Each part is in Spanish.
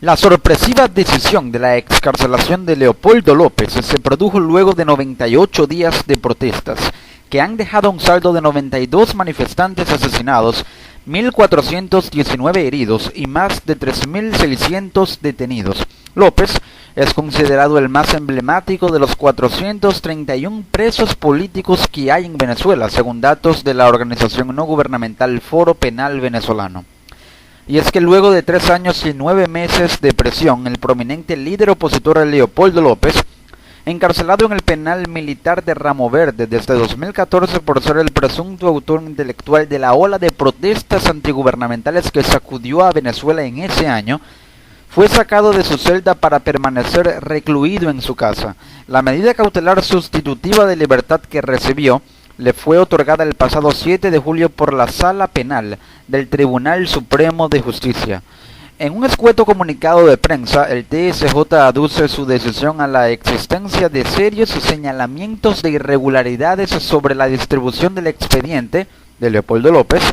La sorpresiva decisión de la excarcelación de Leopoldo López se produjo luego de 98 días de protestas, que han dejado un saldo de 92 manifestantes asesinados, 1.419 heridos y más de 3.600 detenidos. López es considerado el más emblemático de los 431 presos políticos que hay en Venezuela, según datos de la organización no gubernamental Foro Penal Venezolano. Y es que luego de 3 años y 9 meses de prisión, el prominente líder opositor Leopoldo López, encarcelado en el penal militar de Ramo Verde desde 2014 por ser el presunto autor intelectual de la ola de protestas antigubernamentales que sacudió a Venezuela en ese año, fue sacado de su celda para permanecer recluido en su casa. La medida cautelar sustitutiva de libertad que recibió le fue otorgada el pasado 7 de julio por la Sala Penal del Tribunal Supremo de Justicia. En un escueto comunicado de prensa, el TSJ aduce su decisión a la existencia de serios señalamientos de irregularidades sobre la distribución del expediente de Leopoldo López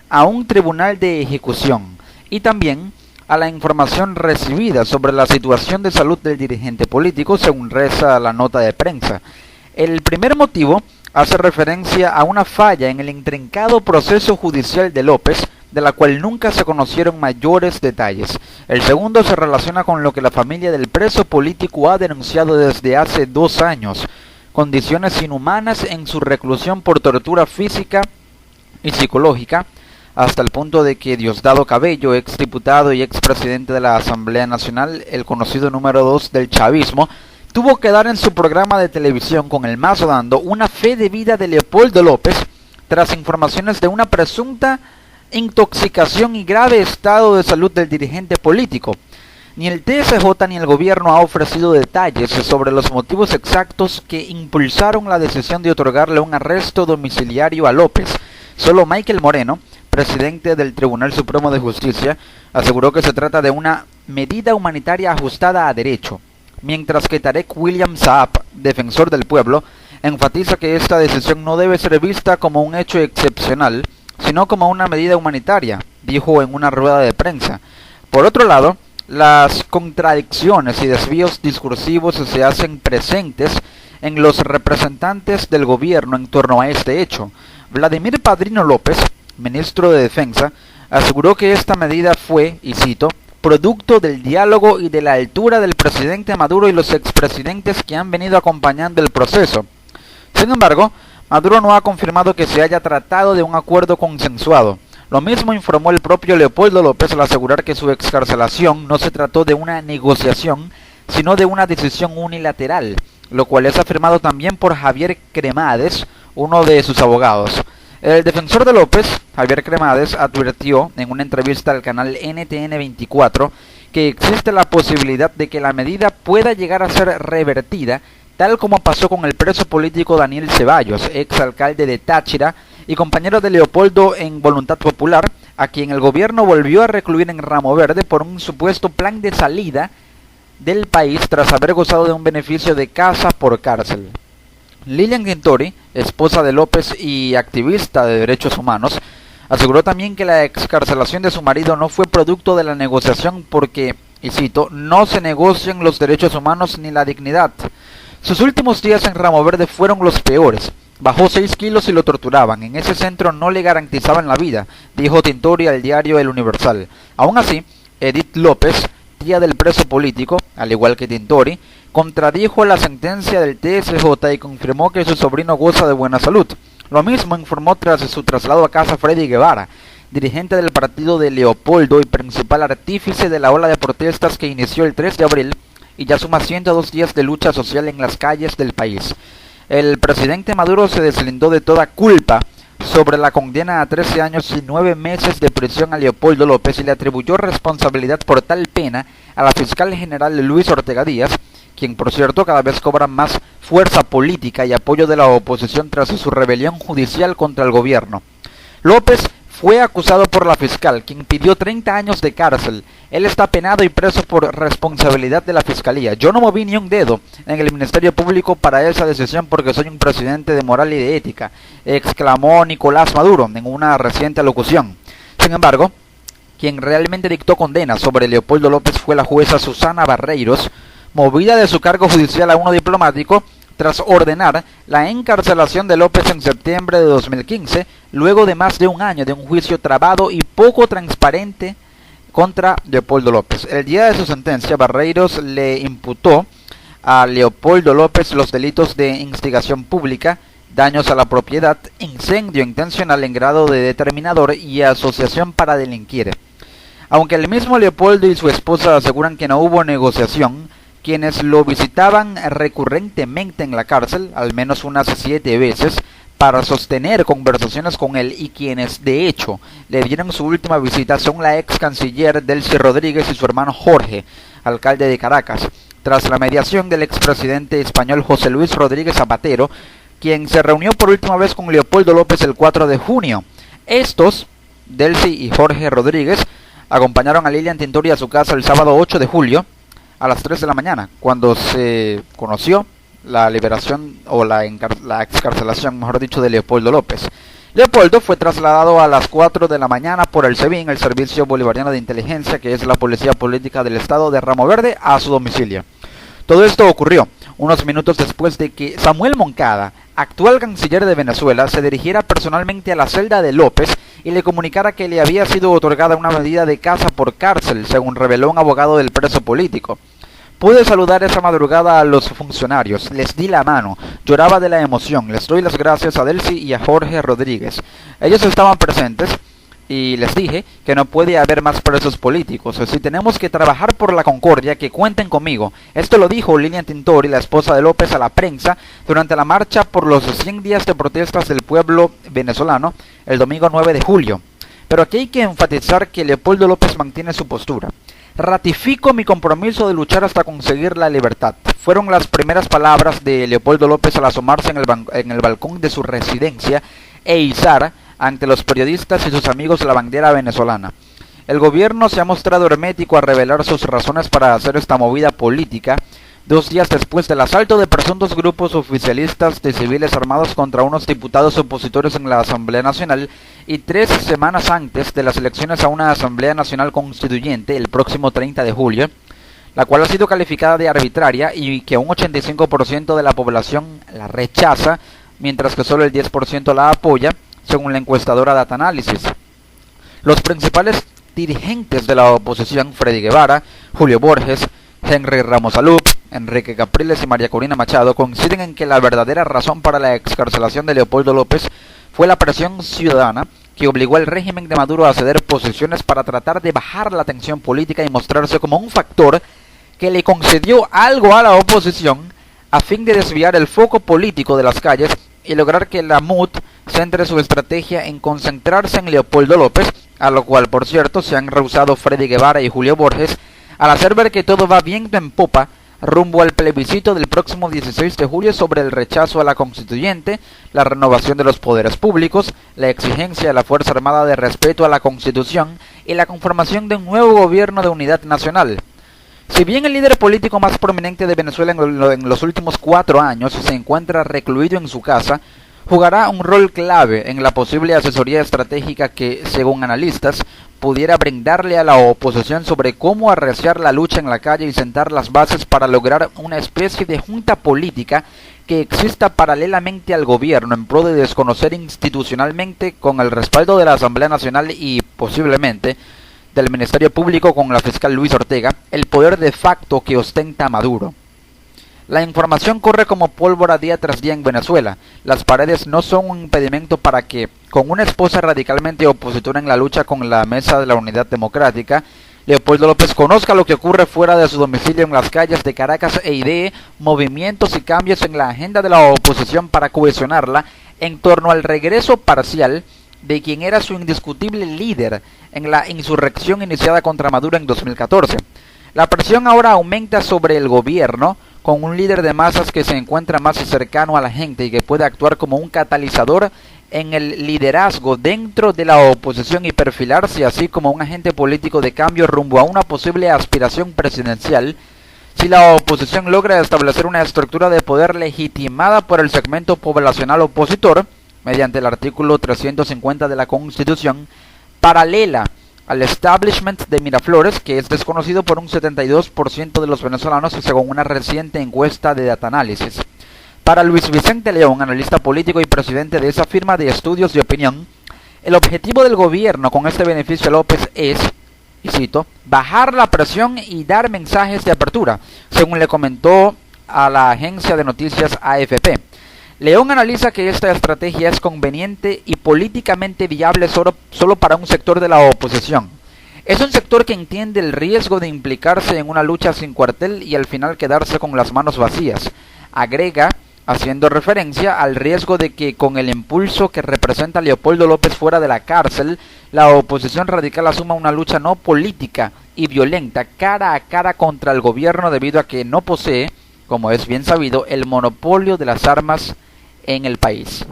a un tribunal de ejecución y también a la información recibida sobre la situación de salud del dirigente político, según reza la nota de prensa. El primer motivo hace referencia a una falla en el intrincado proceso judicial de López, de la cual nunca se conocieron mayores detalles. El segundo se relaciona con lo que la familia del preso político ha denunciado desde hace 2 años, condiciones inhumanas en su reclusión por tortura física y psicológica, hasta el punto de que Diosdado Cabello, exdiputado y expresidente de la Asamblea Nacional, el conocido número 2 del chavismo, tuvo que dar en su programa de televisión con el Mazo dando una fe de vida de Leopoldo López tras informaciones de una presunta intoxicación y grave estado de salud del dirigente político. Ni el TSJ ni el gobierno ha ofrecido detalles sobre los motivos exactos que impulsaron la decisión de otorgarle un arresto domiciliario a López. Solo Michael Moreno, presidente del Tribunal Supremo de Justicia, aseguró que se trata de una medida humanitaria ajustada a derecho, mientras que Tarek William Saab, defensor del pueblo, enfatiza que esta decisión no debe ser vista como un hecho excepcional, sino como una medida humanitaria, dijo en una rueda de prensa. Por otro lado, las contradicciones y desvíos discursivos se hacen presentes en los representantes del gobierno en torno a este hecho. Vladimir Padrino López, ministro de Defensa, aseguró que esta medida fue, y cito, producto del diálogo y de la altura del presidente Maduro y los expresidentes que han venido acompañando el proceso. Sin embargo, Maduro no ha confirmado que se haya tratado de un acuerdo consensuado. Lo mismo informó el propio Leopoldo López al asegurar que su excarcelación no se trató de una negociación, sino de una decisión unilateral, lo cual es afirmado también por Javier Cremades, uno de sus abogados. El defensor de López, Javier Cremades, advirtió en una entrevista al canal NTN 24 que existe la posibilidad de que la medida pueda llegar a ser revertida, tal como pasó con el preso político Daniel Ceballos, exalcalde de Táchira y compañero de Leopoldo en Voluntad Popular, a quien el gobierno volvió a recluir en Ramo Verde por un supuesto plan de salida del país tras haber gozado de un beneficio de casa por cárcel. Lilian Tintori, esposa de López y activista de derechos humanos, aseguró también que la excarcelación de su marido no fue producto de la negociación porque, y cito, no se negocian los derechos humanos ni la dignidad. Sus últimos días en Ramo Verde fueron los peores. Bajó 6 kilos y lo torturaban. En ese centro no le garantizaban la vida, dijo Tintori al diario El Universal. Aún así, Edith López, tía del preso político, al igual que Tintori, contradijo la sentencia del TSJ y confirmó que su sobrino goza de buena salud. Lo mismo informó tras su traslado a casa Freddy Guevara, dirigente del partido de Leopoldo y principal artífice de la ola de protestas que inició el 3 de abril y ya suma 102 días de lucha social en las calles del país. El presidente Maduro se deslindó de toda culpa sobre la condena a 13 años y 9 meses de prisión a Leopoldo López y le atribuyó responsabilidad por tal pena a la fiscal general Luis Ortega Díaz, quien por cierto cada vez cobra más fuerza política y apoyo de la oposición tras su rebelión judicial contra el gobierno. López fue acusado por la fiscal, quien pidió 30 años de cárcel. Él está penado y preso por responsabilidad de la fiscalía. Yo no moví ni un dedo en el Ministerio Público para esa decisión porque soy un presidente de moral y de ética, exclamó Nicolás Maduro en una reciente alocución. Sin embargo, Quien realmente dictó condena sobre Leopoldo López fue la jueza Susana Barreiros, movida de su cargo judicial a uno diplomático, tras ordenar la encarcelación de López en septiembre de 2015, luego de más de un año de un juicio trabado y poco transparente contra Leopoldo López. El día de su sentencia, Barreiros le imputó a Leopoldo López los delitos de instigación pública, daños a la propiedad, incendio intencional en grado de determinador y asociación para delinquir. Aunque el mismo Leopoldo y su esposa aseguran que no hubo negociación, quienes lo visitaban recurrentemente en la cárcel, al menos unas 7 veces, para sostener conversaciones con él, y quienes de hecho le dieron su última visita son la ex canciller Delcy Rodríguez y su hermano Jorge, alcalde de Caracas, tras la mediación del expresidente español José Luis Rodríguez Zapatero, quien se reunió por última vez con Leopoldo López el 4 de junio. Estos, Delcy y Jorge Rodríguez, acompañaron a Lilian Tintori a su casa el sábado 8 de julio, a las 3 de la mañana, cuando se conoció la liberación o la excarcelación, mejor dicho, de Leopoldo López. Leopoldo fue trasladado a las 4 de la mañana por el SEBIN, el Servicio Bolivariano de Inteligencia, que es la policía política del estado de Ramo Verde, a su domicilio. Todo esto ocurrió unos minutos después de que Samuel Moncada, actual canciller de Venezuela, se dirigiera personalmente a la celda de López y le comunicara que le había sido otorgada una medida de casa por cárcel, según reveló un abogado del preso político. Pude saludar esa madrugada a los funcionarios, les di la mano, lloraba de la emoción, les doy las gracias a Delcy y a Jorge Rodríguez. Ellos estaban presentes y les dije que no puede haber más presos políticos. Si tenemos que trabajar por la concordia, que cuenten conmigo. Esto lo dijo Lilian Tintori, la esposa de López, a la prensa durante la marcha por los 100 días de protestas del pueblo venezolano el domingo 9 de julio. Pero aquí hay que enfatizar que Leopoldo López mantiene su postura. Ratifico mi compromiso de luchar hasta conseguir la libertad. Fueron las primeras palabras de Leopoldo López al asomarse en el balcón de su residencia e izar ante los periodistas y sus amigos la bandera venezolana. El gobierno se ha mostrado hermético a revelar sus razones para hacer esta movida política, 2 días después del asalto de presuntos grupos oficialistas de civiles armados contra unos diputados opositores en la Asamblea Nacional y 3 semanas antes de las elecciones a una Asamblea Nacional Constituyente el próximo 30 de julio, la cual ha sido calificada de arbitraria y que un 85% de la población la rechaza, mientras que solo el 10% la apoya, según la encuestadora Data Analysis. Los principales dirigentes de la oposición, Freddy Guevara, Julio Borges, Henry Ramos Alup, Enrique Capriles y María Corina Machado, coinciden en que la verdadera razón para la excarcelación de Leopoldo López fue la presión ciudadana que obligó al régimen de Maduro a ceder posiciones para tratar de bajar la tensión política y mostrarse como un factor que le concedió algo a la oposición a fin de desviar el foco político de las calles y lograr que la MUD centre su estrategia en concentrarse en Leopoldo López, a lo cual, por cierto, se han rehusado Freddy Guevara y Julio Borges, al hacer ver que todo va viento en popa rumbo al plebiscito del próximo 16 de julio sobre el rechazo a la constituyente, la renovación de los poderes públicos, la exigencia de la Fuerza Armada de respeto a la Constitución y la conformación de un nuevo gobierno de unidad nacional. Si bien el líder político más prominente de Venezuela en los últimos 4 años se encuentra recluido en su casa, jugará un rol clave en la posible asesoría estratégica que, según analistas, pudiera brindarle a la oposición sobre cómo arreciar la lucha en la calle y sentar las bases para lograr una especie de junta política que exista paralelamente al gobierno en pro de desconocer institucionalmente, con el respaldo de la Asamblea Nacional y posiblemente del Ministerio Público con la fiscal Luis Ortega, el poder de facto que ostenta Maduro. La información corre como pólvora día tras día en Venezuela. Las paredes no son un impedimento para que, con una esposa radicalmente opositora en la lucha con la Mesa de la Unidad Democrática, Leopoldo López conozca lo que ocurre fuera de su domicilio en las calles de Caracas e idee movimientos y cambios en la agenda de la oposición para cohesionarla en torno al regreso parcial de quien era su indiscutible líder en la insurrección iniciada contra Maduro en 2014. La presión ahora aumenta sobre el gobierno, con un líder de masas que se encuentra más cercano a la gente y que puede actuar como un catalizador en el liderazgo dentro de la oposición y perfilarse así como un agente político de cambio rumbo a una posible aspiración presidencial, si la oposición logra establecer una estructura de poder legitimada por el segmento poblacional opositor, mediante el artículo 350 de la Constitución, paralela al establishment de Miraflores, que es desconocido por un 72% de los venezolanos según una reciente encuesta de Datanalysis. Para Luis Vicente León, analista político y presidente de esa firma de estudios de opinión, el objetivo del gobierno con este beneficio a López es, y cito, bajar la presión y dar mensajes de apertura, según le comentó a la agencia de noticias AFP. León analiza que esta estrategia es conveniente y políticamente viable solo para un sector de la oposición. Es un sector que entiende el riesgo de implicarse en una lucha sin cuartel y al final quedarse con las manos vacías. Agrega, haciendo referencia al riesgo de que con el impulso que representa Leopoldo López fuera de la cárcel, la oposición radical asuma una lucha no política y violenta cara a cara contra el gobierno debido a que no posee, como es bien sabido, el monopolio de las armas en el país.